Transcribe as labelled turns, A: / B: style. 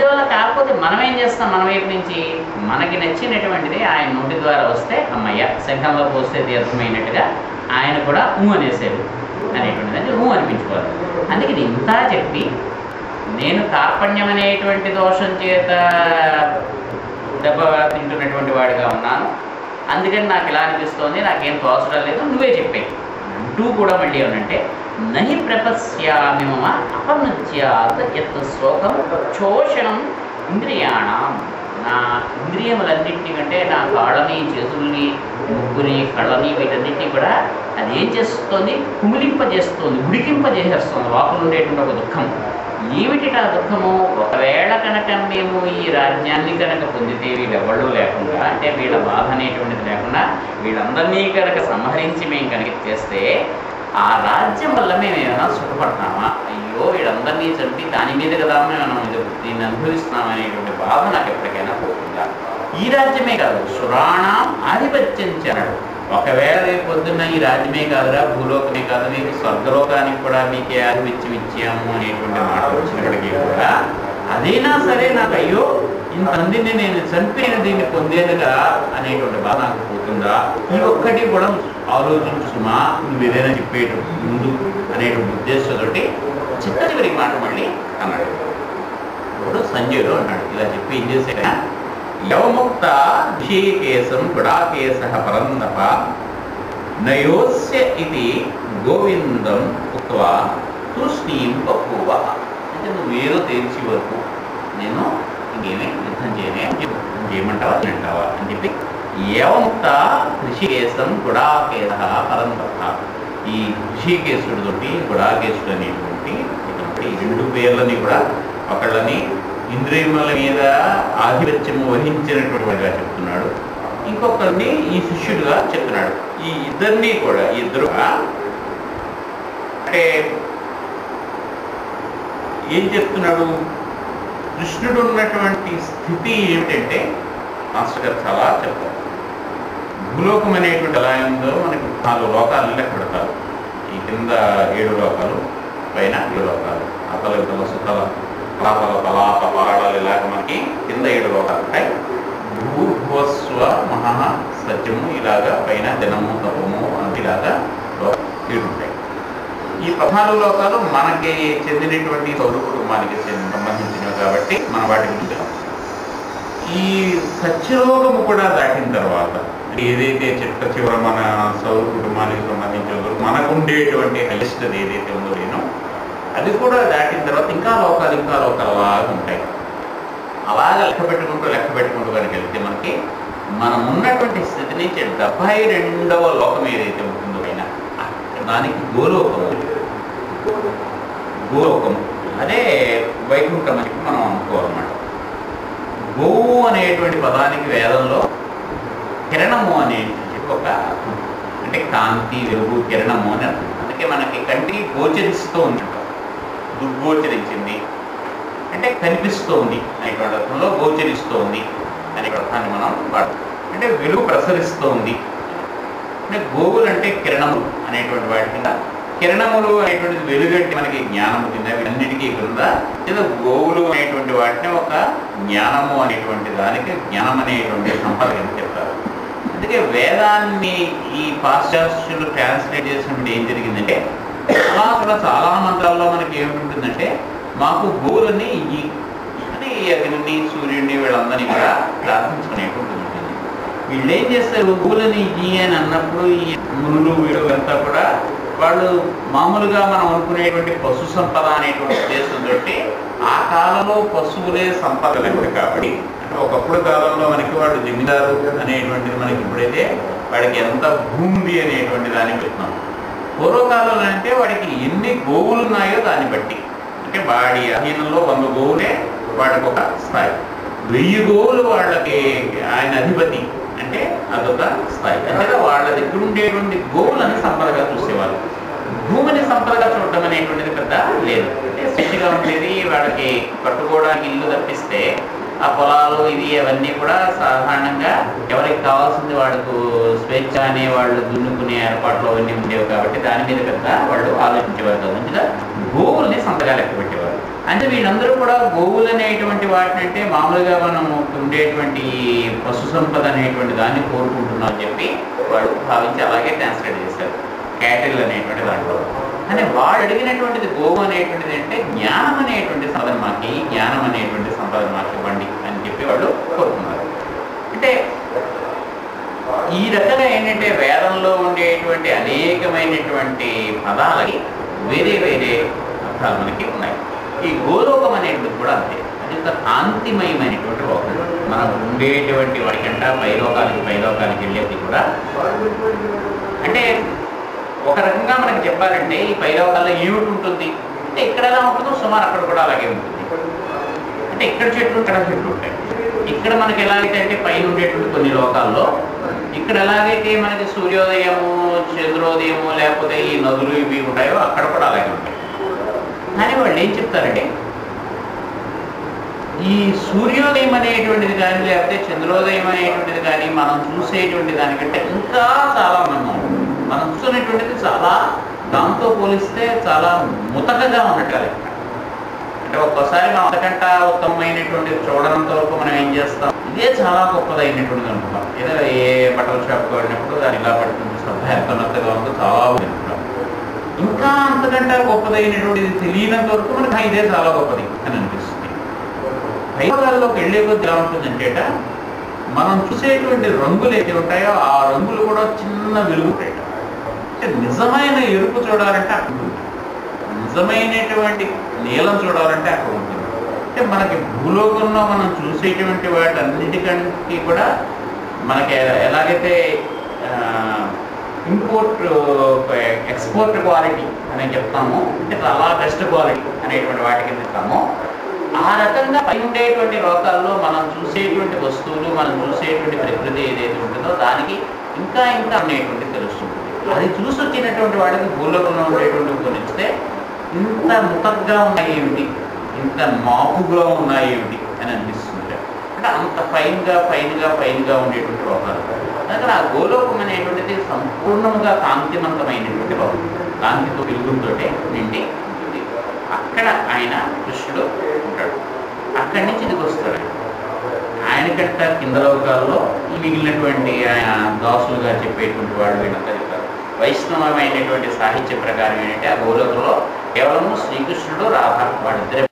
A: అందువల్ల కాకపోతే మనం ఏం చేస్తాం, మన వైపు నుంచి మనకి నచ్చినటువంటిది ఆయన నోటి ద్వారా వస్తే అమ్మయ్య శంఖంలో పోస్తే తీర్థమైనట్టుగా ఆయన కూడా అనేసాడు అనేటువంటిది, అంటే అనిపించుకోవాలి. అందుకే ఇది ఇంత చెప్పి నేను కార్పణ్యం అనేటువంటి దోషం చేత దెబ్బ తింటున్నటువంటి వాడిగా ఉన్నాను, అందుకని నాకు ఇలా అనిపిస్తోంది, నాకేం తోచడం లేదు, నువ్వే చెప్పే అంటూ కూడా మళ్ళీ ఏమనంటే నహి ప్రపశ్యామి మమ అపనుజ్యాత్ యత్ శోకం శోషణం ఇంద్రియాణం. నా ఇంద్రియములన్నింటినీ కంటే నా కాళ్ళని, చేతుల్ని, ముగ్గుని, కళ్ళని వీటన్నింటినీ కూడా అది ఏం చేస్తుంది, కుమిలింపజేస్తుంది, ఉడికింపజేసేస్తుంది. లోపల ఉండేటువంటి ఒక దుఃఖం. ఏమిటి ఆ దుఃఖము? ఒకవేళ కనుక మేము ఈ రాజ్యాన్ని కనుక పొందితే వీళ్ళెవళ్ళు లేకుండా, అంటే వీళ్ళ బాధ అనేటువంటిది లేకుండా వీళ్ళందరినీ కనుక సంహరించి మేము కనుక చేస్తే ఆ రాజ్యం వల్ల మేము ఏమైనా సుఖపడతామా? అయ్యో వీళ్ళందరినీ చంపి దాని మీద కదా మనం దీన్ని అనుభవిస్తున్నాం అనేటువంటి బాధ నాకు ఎప్పటికైనా పోతుందా? ఈ రాజ్యమే కాదు, సురాణం ఆధిపత్యంచాడు. ఒకవేళ రేపు పొద్దున్న ఈ రాజ్యమే కాదురా, భూలోకమే కాదు, మీకు స్వర్గలోకానికి కూడా మీకే ఆధిపత్యం ఇచ్చాము అనేటువంటి మాట వచ్చినప్పటికీ కూడా అదైనా సరే నాకు అయ్యో ఇంతమందిని నేను చంపిన దీన్ని పొందేదిగా అనేటువంటి బాధ నాకు పోతుందా? ఈ ఒక్కటి కూడా ఆలోచించుమా, నువ్వు ఏదైనా చెప్పేట ముందు అనేటువంటి ఉద్దేశంతో చిట్ట చివరికి మాట మళ్ళీ అన్నాడు. ఇప్పుడు సంజయుడు అన్నాడు, ఇలా చెప్పి ఏం చేశాక యవముక్త ఋషికేశం గుడాకేశ పరందప నయోస్య ఇది గోవిందం ఉక్వా తృష్ణీం బహువ. అంటే నువ్వేదో తెలిసి వరకు నేను ఇంకేమే యుద్ధం చేయమంటావా అంటావా అని చెప్పి యవముక్త ఋషికేశం గుడాకేశ పరందప. ఈ ఋషికేశుడితోటి గుడాకేశుడు అనేటువంటి ఈ రెండు పేర్లని కూడా ఒకళ్ళని ఇంద్రియముల మీద ఆధిపత్యము వహించినటువంటి వాడిగా చెప్తున్నాడు, ఇంకొకరిని ఈ శిష్యుడిగా చెప్తున్నాడు. ఈ ఇద్దరిని కూడా ఇద్దరు అంటే ఏం చెప్తున్నాడు? కృష్ణుడు ఉన్నటువంటి స్థితి ఏమిటంటే మాస్టర్ గారు చాలా చెప్తారు. భూలోకం అనేటువంటి ఎలా ఉందో మనకి 4 లోకాలు లెక్క పెడతారు. ఈ కింద 7 లోకాలు, పైన 7 లోకాలు, అతల ఇతల సుతల కళాపల కళాప పాడాలు, ఇలాగ మనకి కింద 7 లోకాలు ఉంటాయి. భూభువస్వ మహా సత్యము, ఇలాగా పైన జనము తపము ఇలాగా 7 ఉంటాయి. ఈ 14 లోకాలు మనకి చెందినటువంటి సౌర కుటుంబానికి సంబంధించినవి కాబట్టి మనం వాటిని చూద్దాం. ఈ సత్యలోకము కూడా దాటిన తర్వాత ఏదైతే చిట్ట చివర మన సౌర కుటుంబానికి సంబంధించిన మనకు ఉండేటువంటి హైయెస్ట్ ఏదైతే ఉందో నేను అది కూడా దాటిన తర్వాత ఇంకా లోకాలు అలాగా ఉంటాయి. అలాగా లెక్క పెట్టుకుంటూ కనుక వెళ్తే మనకి మనం ఉన్నటువంటి స్థితి నుంచి 72వ లోకం ఏదైతే ఉంటుందో అయినా దానికి గోలోకము అదే వైకుంఠం అని మనం అనుకోవాలన్నమాట. గోవు అనేటువంటి పదానికి వేదంలో కిరణము అనే ఒక అంటే కాంతి, వెలుగు, కిరణము అని అర్థం. అందుకే మనకి కంటికి గోచరిస్తూ ఉంటుంది, దుర్గోచరించింది అంటే కనిపిస్తోంది అనేటువంటి అర్థంలో గోచరిస్తోంది అనే అర్థాన్ని మనం వాడతాం. అంటే వెలుగు ప్రసరిస్తోంది అంటే గోవులు అంటే కిరణములు అనేటువంటి వాటి కింద, కిరణములు అనేటువంటిది వెలుగంటే మనకి జ్ఞానము కింద, వీటన్నిటికీ కింద ఏదో గోవులు అనేటువంటి వాటిని ఒక జ్ఞానము అనేటువంటి దానికి జ్ఞానం అనేటువంటి సంపద కింద చెప్తారు. అందుకే వేదాన్ని ఈ పాశ్చాత్యులు ట్రాన్స్లేట్ చేసినప్పుడు ఏం జరిగిందంటే అలా కూడా చాలా మంత్రాల్లో మనకి ఏమిటుంటుందంటే మాకు గోవులని ఇయ్యి అని అగ్నిని, సూర్యుడిని వీళ్ళందరినీ కూడా ప్రార్థించుకునేటువంటి ఉంటుంది. వీళ్ళు ఏం చేస్తారు, గోవులని ఇయ్యి అని అన్నప్పుడు ఈ మునులు వీడు అంతా కూడా వాళ్ళు మామూలుగా మనం అనుకునేటువంటి పశు సంపద అనేటువంటి ఉద్దేశంతో ఆ కాలంలో పశువులే సంపద లేదు కాబట్టి ఒకప్పుడు కాలంలో మనకి వాడు జమీందారు అనేటువంటిది మనకి ఇప్పుడైతే వాడికి ఎంత భూమి అనేటువంటి దాన్ని పెడుతున్నాం. పూర్వకాలంలో అంటే వాడికి ఎన్ని గోవులు ఉన్నాయో దాన్ని బట్టి, అంటే వాడి అధీనంలో 100 గోవులే వాడికి ఒక స్థాయి, 1000 గోవులు వాళ్ళకి ఆయన అధిపతి అంటే అదొక స్థాయి. అంటే వాళ్ళ దగ్గర ఉండేటువంటి గోవులని సంపదగా చూసేవాళ్ళు. భూమిని సంపదగా చూడడం అనేటువంటిది పెద్ద లేదు, అంటే శుచిగా ఉండేది. వాళ్ళకి కట్టుకోవడానికి ఇల్లు తప్పిస్తే ఆ పొలాలు ఇది అవన్నీ కూడా సాధారణంగా ఎవరికి కావాల్సింది వాళ్ళకు స్వేచ్ఛ అనే వాళ్ళు దున్నుకునే ఏర్పాట్లు అవన్నీ ఉండేవి కాబట్టి దాని మీద పెద్ద వాళ్ళు ఆలోచించేవారు కాదు. మంచిగా గోవుల్ని సంతగా లెక్క పెట్టేవారు. అంటే వీళ్ళందరూ కూడా గోవులు అనేటువంటి వాటిని అంటే మామూలుగా మనం ఉండేటువంటి పశు సంపద అనేటువంటి దాన్ని కోరుకుంటున్నాం అని చెప్పి వాళ్ళు భావించి అలాగే ట్రాన్స్లేట్ చేశారు క్యాటిల్ అనేటువంటి దాంట్లో. కానీ వాడు అడిగినటువంటిది గోవు అనేటువంటిది అంటే జ్ఞానం అనేటువంటి సంపద మాకి, జ్ఞానం అనేటువంటి సంపద మాకు ఇవ్వండి అని చెప్పి వాళ్ళు కోరుకున్నారు. అంటే ఈ రకంగా ఏంటంటే వేదంలో ఉండేటువంటి అనేకమైనటువంటి పదాలకి వేరే వేరే అర్థాలు మనకి ఉన్నాయి. ఈ గోలోకం అనేటువంటిది కూడా అంతే, అది ఒక కాంతిమయమైనటువంటి లోకం. మనం ఉండేటువంటి వాడికంట పైలోకానికి వెళ్ళేది కూడా అంటే ఒక రకంగా మనకి చెప్పాలంటే ఈ పైలోకాల్లో ఏమిటి ఉంటుంది అంటే ఇక్కడ ఎలా ఉంటుందో సుమారు అక్కడ కూడా అలాగే ఉంటుంది. అంటే ఇక్కడ చెట్లు ఉంటాయి. ఇక్కడ మనకి ఎలాగైతే అంటే పైన ఉండేటువంటి కొన్ని లోకాల్లో ఇక్కడ ఎలాగైతే మనకి సూర్యోదయము, చంద్రోదయము, లేకపోతే ఈ నదులు ఇవి ఉంటాయో అక్కడ కూడా అలాగే ఉంటాయి. కానీ వాళ్ళు ఏం చెప్తారంటే ఈ సూర్యోదయం అనేటువంటిది కానీ లేకపోతే చంద్రోదయం అనేటువంటిది కానీ మనం చూసేటువంటి దానికంటే ఇంకా చాలా మనం చూసేటువంటిది చాలా దాంతో పోలిస్తే చాలా ముతకగా ఉన్నట్టుగా లెక్క. అంటే ఒక్కసారి మనం అంతకంటే ఉత్తమమైనటువంటి చూడడంతో వరకు మనం ఏం చేస్తాం, ఇదే చాలా గొప్పదైనటువంటిది అనుకుంటాం. ఏదో ఏ బట్టల షాప్కి వెళ్ళినప్పుడు దాన్ని ఇలా పడుతుంది ఎంత ఉందో చాలా అనుకుంటాం. ఇంకా అంతకంటే గొప్పదైనటువంటిది తెలియనంత వరకు మనకు ఇదే చాలా గొప్పది అని అనిపిస్తుంది. పైలోకాల్లోకి వెళ్ళే కొద్ది ఎలా ఉంటుందంటేట మనం చూసేటువంటి రంగులు ఏవి ఉంటాయో ఆ రంగులు కూడా చిన్న వెలుగు ఉంటాయి. అంటే నిజమైన ఎరుపు చూడాలంటే అక్కడ ఉంటుంది, నిజమైనటువంటి నీలం చూడాలంటే అక్కడ ఉంటుంది. అంటే మనకి భూలోకంలో మనం చూసేటువంటి వాటన్నిటికంటే కూడా మనకి ఎలాగైతే ఇంపోర్ట్ ఎక్స్పోర్ట్ క్వాలిటీ అని చెప్తాము, అంటే చాలా బెస్ట్ క్వాలిటీ అనేటువంటి వాటికి చెప్తాము. ఆ రకంగా పై ఉండేటువంటి లోకాల్లో మనం చూసేటువంటి వస్తువులు, మనం చూసేటువంటి ప్రకృతి ఏదైతే ఉంటుందో దానికి ఇంకా ఇంకా అనేటువంటి తెలుస్తుంది. అది చూసి వచ్చినటువంటి వాడికి భూలోకంలో ఉండేటువంటి గురిస్తే ఇంత ముతగ్గా ఉన్నాయి ఏమిటి, ఇంత మాపుగా ఉన్నాయి ఏమిటి అని అనిపిస్తుంది. అంటే అంత ఫైన్గా ఉండేటువంటి లోకాలు. అందుకని ఆ గోలోకం అనేటువంటిది సంపూర్ణంగా కాంతివంతమైనటువంటి లోకం, కాంతితో వెలుగుతో నిండి ఉంటుంది. అక్కడ ఆయన కృష్ణుడు ఉంటాడు. అక్కడి నుంచి ఇదికి వస్తాడు. ఆయనకంట కింద లోకాల్లో ఈ మిగిలినటువంటి ఆయన దాసులుగా చెప్పేటువంటి వాళ్ళు వీళ్ళంతా చెప్తారు. వైష్ణవమైనటువంటి సాహిత్య ప్రకారం ఏంటంటే ఆ గోలోకంలో కేవలము శ్రీకృష్ణుడు, రాధ వాళ్ళిద్దరే